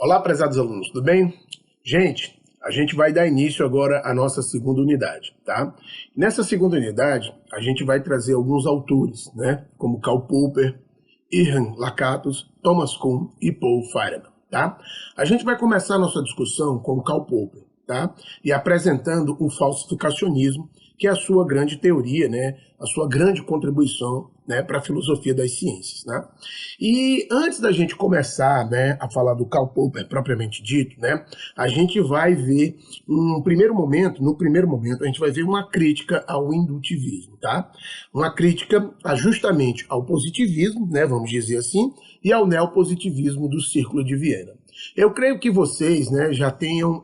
Olá, prezados alunos, tudo bem? Gente, a gente vai dar início agora à nossa segunda unidade, tá? Nessa segunda unidade, a gente vai trazer alguns autores, né? Como Karl Popper, Irving Lakatos, Thomas Kuhn e Paul Feyerabend, tá? A gente vai começar a nossa discussão com Karl Popper, tá? E apresentando o falsificacionismo, que é a sua grande teoria, né? A sua grande contribuição, né, para a filosofia das ciências, né? E antes da gente começar, né, a falar do Karl Popper propriamente dito, né, a gente vai ver no primeiro momento, a gente vai ver uma crítica ao indutivismo, tá? Uma crítica justamente ao positivismo, né, vamos dizer assim, e ao neopositivismo do Círculo de Viena. Eu creio que vocês, né, já tenham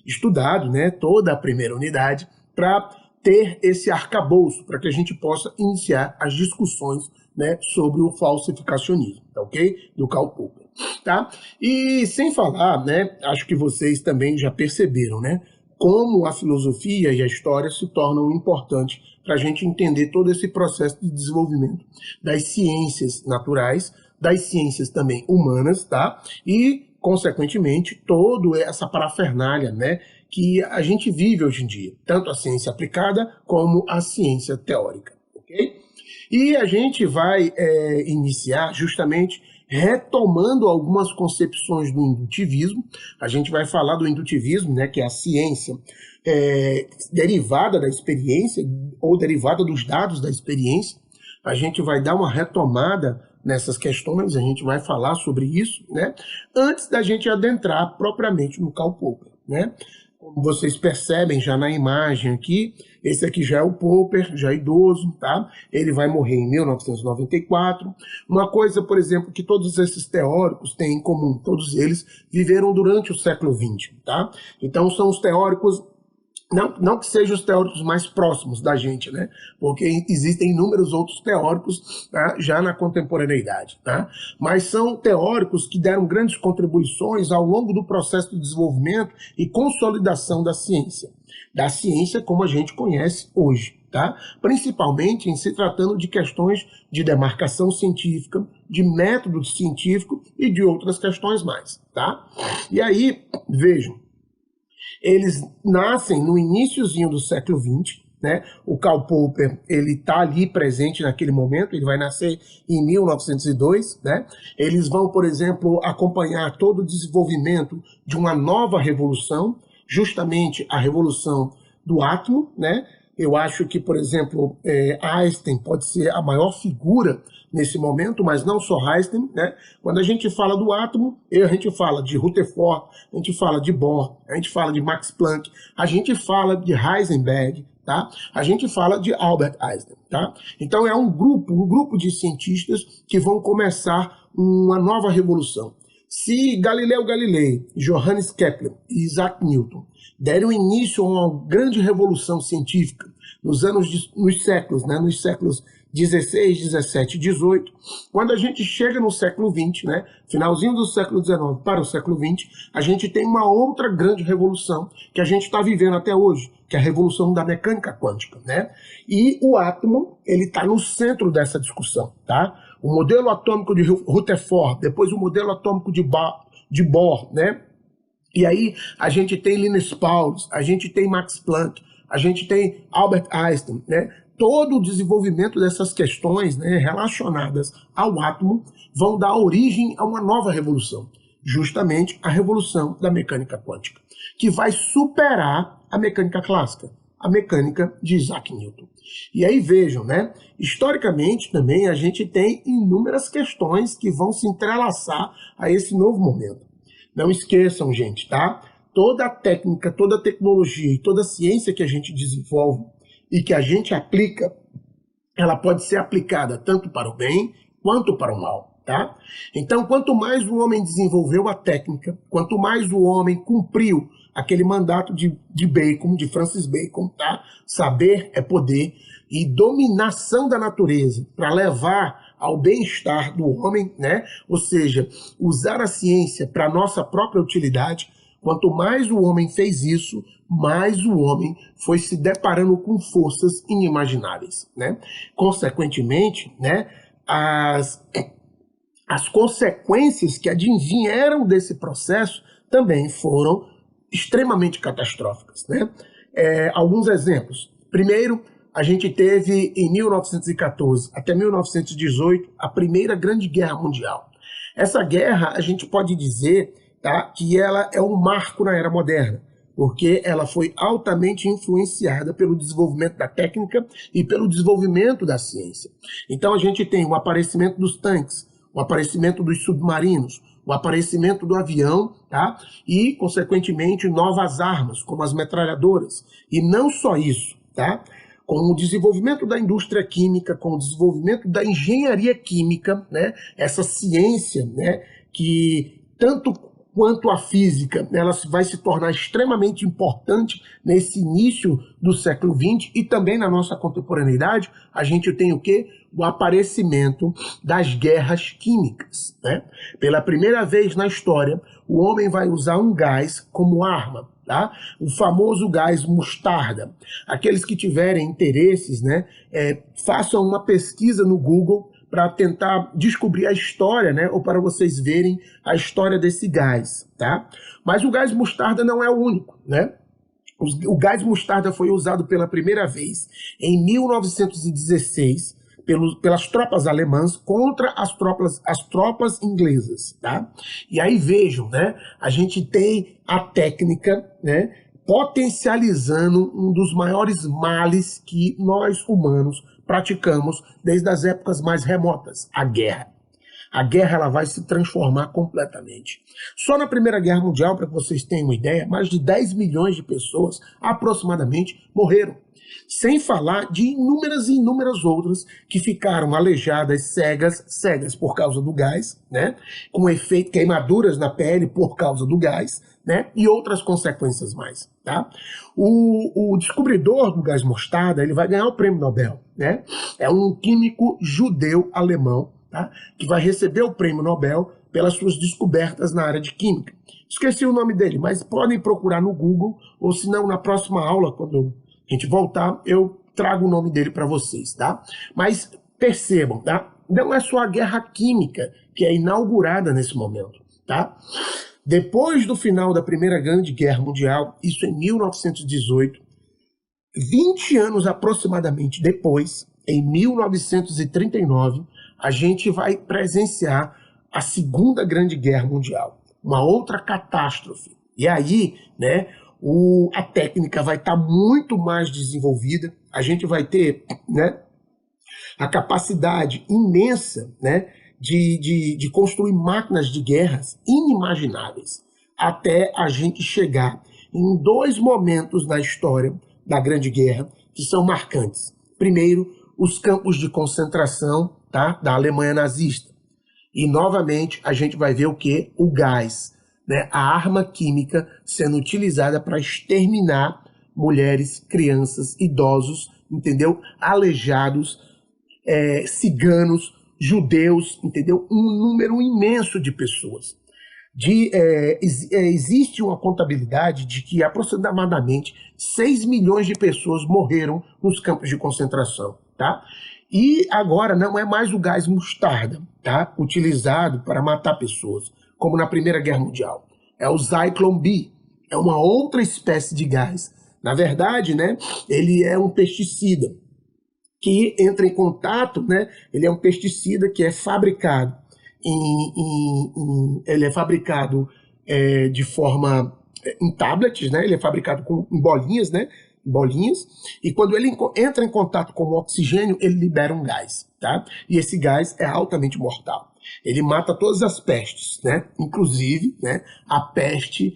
estudado, né, toda a primeira unidade para ter esse arcabouço, para que a gente possa iniciar as discussões, né, sobre o falsificacionismo, tá ok? Do Karl Popper, tá? E sem falar, né, acho que vocês também já perceberam, né, como a filosofia e a história se tornam importantes para a gente entender todo esse processo de desenvolvimento das ciências naturais, das ciências também humanas, tá? E, consequentemente, toda essa parafernália, né, que a gente vive hoje em dia, tanto a ciência aplicada como a ciência teórica, ok? E a gente vai iniciar justamente retomando algumas concepções do indutivismo. A gente vai falar do indutivismo, né, que é a ciência derivada da experiência ou derivada dos dados da experiência. A gente vai dar uma retomada nessas questões, a gente vai falar sobre isso, né, antes da gente adentrar propriamente no Karl Popper, né? Como vocês percebem já na imagem aqui, esse aqui já é o Popper, já idoso, tá? Ele vai morrer em 1994. Uma coisa, por exemplo, que todos esses teóricos têm em comum, todos eles viveram durante o século XX, tá? Então são os teóricos, não que sejam os teóricos mais próximos da gente, né? Porque existem inúmeros outros teóricos, tá, já na contemporaneidade, tá? Mas são teóricos que deram grandes contribuições ao longo do processo de desenvolvimento e consolidação da ciência como a gente conhece hoje, tá? Principalmente em se tratando de questões de demarcação científica, de método científico e de outras questões mais, tá? E aí, vejam, eles nascem no iniciozinho do século XX, né? O Karl Popper, ele está ali presente naquele momento, ele vai nascer em 1902, né? Eles vão, por exemplo, acompanhar todo o desenvolvimento de uma nova revolução, justamente a revolução do átomo, né? Eu acho que, por exemplo, Einstein pode ser a maior figura nesse momento, mas não só Einstein, né? Quando a gente fala do átomo, a gente fala de Rutherford, a gente fala de Bohr, a gente fala de Max Planck, a gente fala de Heisenberg, tá? A gente fala de Albert Einstein, tá? Então é um grupo de cientistas que vão começar uma nova revolução. Se Galileu Galilei, Johannes Kepler e Isaac Newton deram início a uma grande revolução científica nos séculos, né, nos séculos 16, 17 e 18, quando a gente chega no século 20, né, finalzinho do século 19 para o século 20, a gente tem uma outra grande revolução que a gente está vivendo até hoje, que é a revolução da mecânica quântica, né? E o átomo, ele está no centro dessa discussão, tá? O modelo atômico de Rutherford, depois o modelo atômico de Bohr, né? E aí a gente tem Linus Pauling, a gente tem Max Planck, a gente tem Albert Einstein, né? Todo o desenvolvimento dessas questões, né, relacionadas ao átomo vão dar origem a uma nova revolução, justamente a revolução da mecânica quântica, que vai superar a mecânica clássica, a mecânica de Isaac Newton. E aí vejam, né, historicamente também a gente tem inúmeras questões que vão se entrelaçar a esse novo momento. Não esqueçam, gente, tá? Toda a técnica, toda a tecnologia e toda a ciência que a gente desenvolve e que a gente aplica, ela pode ser aplicada tanto para o bem quanto para o mal, tá? Então, quanto mais o homem desenvolveu a técnica, quanto mais o homem cumpriu aquele mandato de Bacon, de Francis Bacon, tá? Saber é poder, e dominação da natureza para levar ao bem-estar do homem, né? Ou seja, usar a ciência para nossa própria utilidade. Quanto mais o homem fez isso, mais o homem foi se deparando com forças inimagináveis, né? Consequentemente, né, as consequências que advieram desse processo também foram extremamente catastróficas, né? Alguns exemplos. Primeiro, a gente teve em 1914 até 1918 a Primeira Grande Guerra Mundial. Essa guerra, a gente pode dizer, tá, que ela é um marco na era moderna, porque ela foi altamente influenciada pelo desenvolvimento da técnica e pelo desenvolvimento da ciência. Então a gente tem o aparecimento dos tanques, o aparecimento dos submarinos, o aparecimento do avião, tá? E, consequentemente, novas armas, como as metralhadoras. E não só isso, tá? Com o desenvolvimento da indústria química, com o desenvolvimento da engenharia química, né? Essa ciência, né? Que tanto quanto a física, ela vai se tornar extremamente importante nesse início do século XX e também na nossa contemporaneidade, a gente tem o quê? O aparecimento das guerras químicas, né? Pela primeira vez na história, o homem vai usar um gás como arma, tá? O famoso gás mostarda. Aqueles que tiverem interesses, né, façam uma pesquisa no Google para tentar descobrir a história, né, ou para vocês verem a história desse gás, tá? Mas o gás mostarda não é o único, né? O gás mostarda foi usado pela primeira vez em 1916 pelas tropas alemãs contra as tropas inglesas, tá? E aí vejam, né? A gente tem a técnica, né, potencializando um dos maiores males que nós humanos praticamos desde as épocas mais remotas, a guerra. A guerra ela vai se transformar completamente. Só na Primeira Guerra Mundial, para que vocês tenham uma ideia, mais de 10 milhões de pessoas, aproximadamente, morreram. Sem falar de inúmeras e inúmeras outras que ficaram aleijadas, cegas por causa do gás, né? Com efeito, queimaduras na pele por causa do gás, né? E outras consequências mais, tá? O descobridor do gás mostarda, ele vai ganhar o prêmio Nobel, né? É um químico judeu-alemão, tá? Que vai receber o prêmio Nobel pelas suas descobertas na área de química. Esqueci o nome dele, mas podem procurar no Google, ou se não, na próxima aula, quando a gente voltar, eu trago o nome dele para vocês, tá? Mas percebam, tá? Não é só a guerra química que é inaugurada nesse momento, tá? Depois do final da Primeira Grande Guerra Mundial, isso em 1918, 20 anos aproximadamente depois, em 1939, a gente vai presenciar a Segunda Grande Guerra Mundial, uma outra catástrofe. E aí, né, a técnica vai estar muito mais desenvolvida, a gente vai ter, né, a capacidade imensa, né, de construir máquinas de guerras inimagináveis, até a gente chegar em dois momentos na história da Grande Guerra que são marcantes. Primeiro, os campos de concentração, tá, da Alemanha nazista. E, novamente, a gente vai ver o quê? O gás, né, a arma química sendo utilizada para exterminar mulheres, crianças, idosos, entendeu? Aleijados, ciganos, judeus, entendeu? Um número imenso de pessoas. Existe uma contabilidade de que aproximadamente 6 milhões de pessoas morreram nos campos de concentração, tá? E agora não é mais o gás mostarda, tá? Utilizado para matar pessoas, como na Primeira Guerra Mundial. É o Zyklon B, é uma outra espécie de gás. Na verdade, né, ele é um pesticida que entra em contato, né? Ele é um pesticida que é fabricado ele é fabricado de forma em tablets, né? Ele é fabricado em bolinhas, né? Bolinhas, e quando ele entra em contato com o oxigênio, ele libera um gás, tá? E esse gás é altamente mortal. Ele mata todas as pestes, né? Inclusive, né, a peste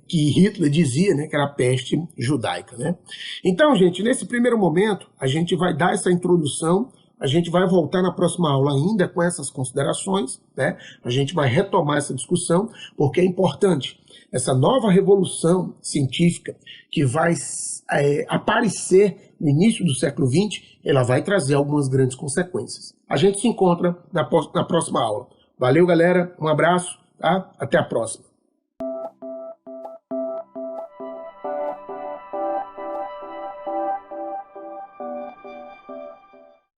que Hitler dizia, né, que era a peste judaica, né? Então, gente, nesse primeiro momento, a gente vai dar essa introdução. A gente vai voltar na próxima aula ainda com essas considerações, né? A gente vai retomar essa discussão, porque é importante. Essa nova revolução científica que vai aparecer no início do século XX, ela vai trazer algumas grandes consequências. A gente se encontra na próxima aula. Valeu, galera. Um abraço, tá? Até a próxima.